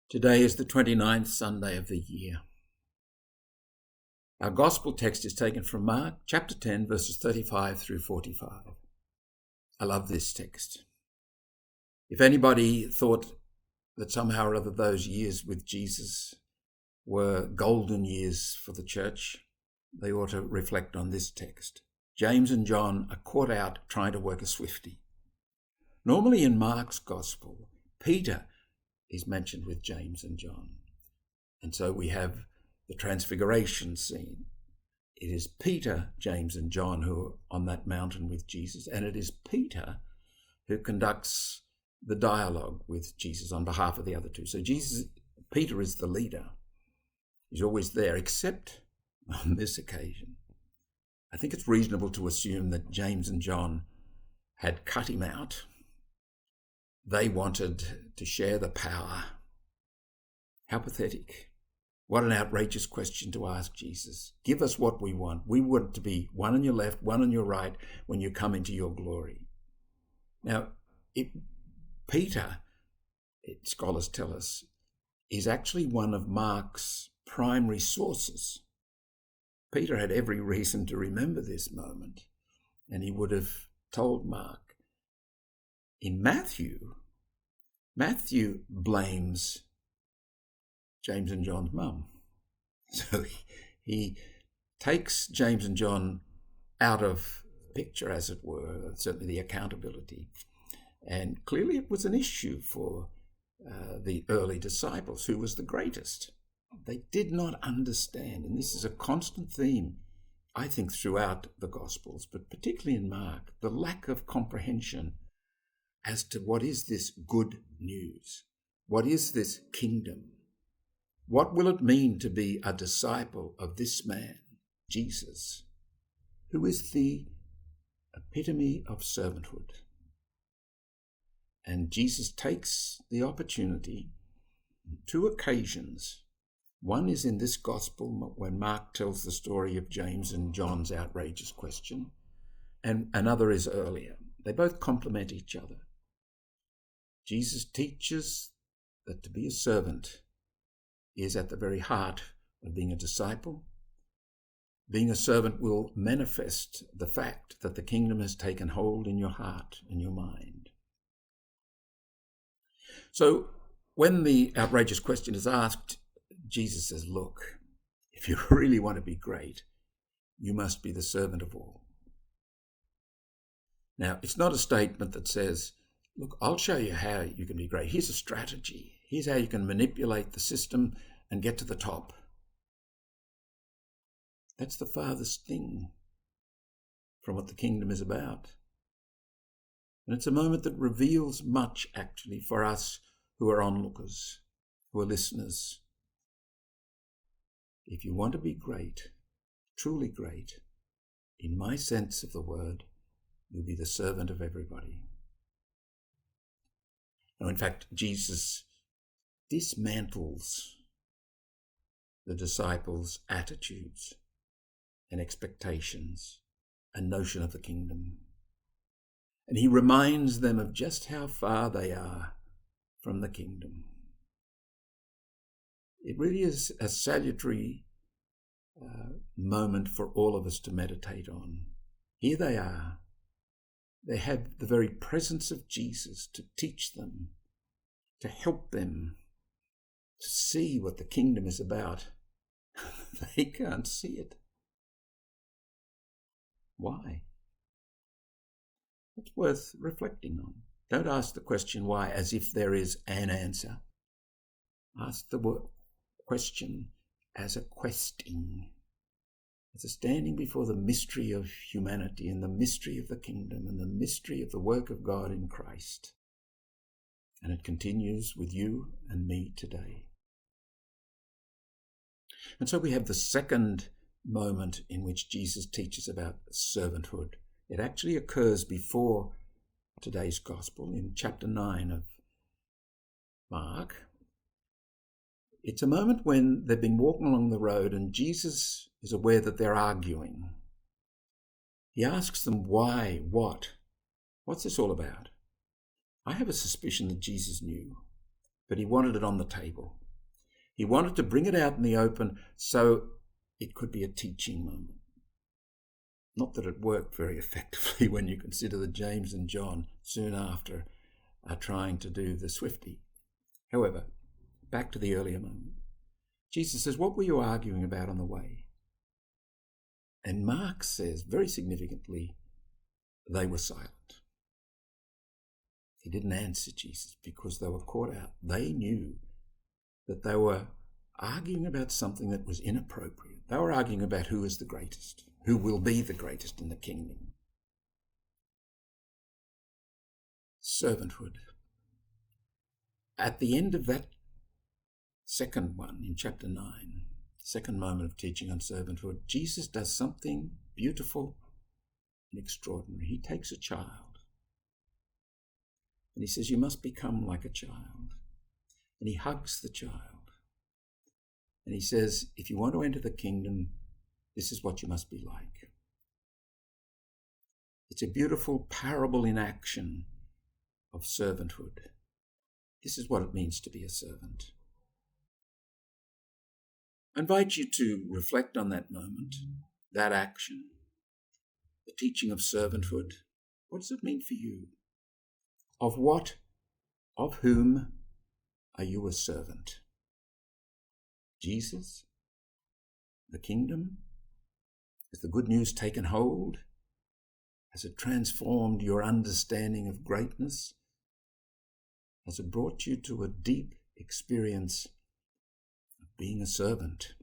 Today is the 29th Sunday of the year. Our gospel text is taken from Mark chapter 10, verses 35 through 45. I love this text. If anybody thought that somehow or other those years with Jesus were golden years for the church, they ought to reflect on this text. James and John are caught out trying to work a swifty. Normally in Mark's gospel, Peter is mentioned with James and John. And so we have the transfiguration scene. It is Peter, James and John who are on that mountain with Jesus, and it is Peter who conducts the dialogue with Jesus on behalf of the other two. So Peter is the leader. He's always there, except on this occasion. I think it's reasonable to assume that James and John had cut him out. They wanted to share the power. How pathetic. What an outrageous question to ask Jesus. Give us what we want. We want to be one on your left, one on your right when you come into your glory. Now, Peter, scholars tell us, is actually one of Mark's primary sources. Peter had every reason to remember this moment, and he would have told Mark. In Matthew blames James and John's mum. So he takes James and John out of the picture, as it were, certainly the accountability. And clearly it was an issue for the early disciples. Who was the greatest? They did not understand, and this is a constant theme, I think, throughout the Gospels, but particularly in Mark, the lack of comprehension as to what is this good news? What is this kingdom? What will it mean to be a disciple of this man, Jesus, who is the epitome of servanthood? And Jesus takes the opportunity on two occasions. One is in this gospel when Mark tells the story of James and John's outrageous question, and another is earlier. They both complement each other. Jesus teaches that to be a servant is at the very heart of being a disciple. Being a servant will manifest the fact that the kingdom has taken hold in your heart and your mind. So when the outrageous question is asked, Jesus says, look, if you really want to be great, you must be the servant of all. Now, it's not a statement that says, look, I'll show you how you can be great. Here's a strategy. Here's how you can manipulate the system and get to the top. That's the farthest thing from what the kingdom is about. And it's a moment that reveals much, actually, for us who are onlookers, who are listeners. If you want to be great, truly great, in my sense of the word, you'll be the servant of everybody. Now, in fact, Jesus dismantles the disciples' attitudes and expectations and notion of the kingdom. And he reminds them of just how far they are from the kingdom. It really is a salutary moment for all of us to meditate on. Here they are. They have the very presence of Jesus to teach them, to help them to see what the kingdom is about. They can't see it. Why? It's worth reflecting on. Don't ask the question why as if there is an answer. Ask the question as a questing, as a standing before the mystery of humanity and the mystery of the kingdom and the mystery of the work of God in Christ. And it continues with you and me today. And so we have the second moment in which Jesus teaches about servanthood. It actually occurs before today's gospel in chapter 9 of Mark. It's a moment when they've been walking along the road and Jesus is aware that they're arguing. He asks them why, what's this all about? I have a suspicion that Jesus knew, but he wanted it on the table. He wanted to bring it out in the open so it could be a teaching moment. Not that it worked very effectively when you consider that James and John soon after are trying to do the Swifty. However, back to the earlier moment. Jesus says, what were you arguing about on the way? And Mark says, very significantly, they were silent. He didn't answer Jesus because they were caught out. They knew that they were arguing about something that was inappropriate. They were arguing about who is the greatest, who will be the greatest in the kingdom. Servanthood. At the end of that second one in chapter 9, second moment of teaching on servanthood, Jesus does something beautiful and extraordinary. He takes a child and he says, you must become like a child. And he hugs the child. And he says, if you want to enter the kingdom, this is what you must be like. It's a beautiful parable in action of servanthood. This is what it means to be a servant. I invite you to reflect on that moment, that action, the teaching of servanthood. What does it mean for you? Of what, of whom are you a servant? Jesus? The kingdom? Has the good news taken hold? Has it transformed your understanding of greatness? Has it brought you to a deep experience of being a servant?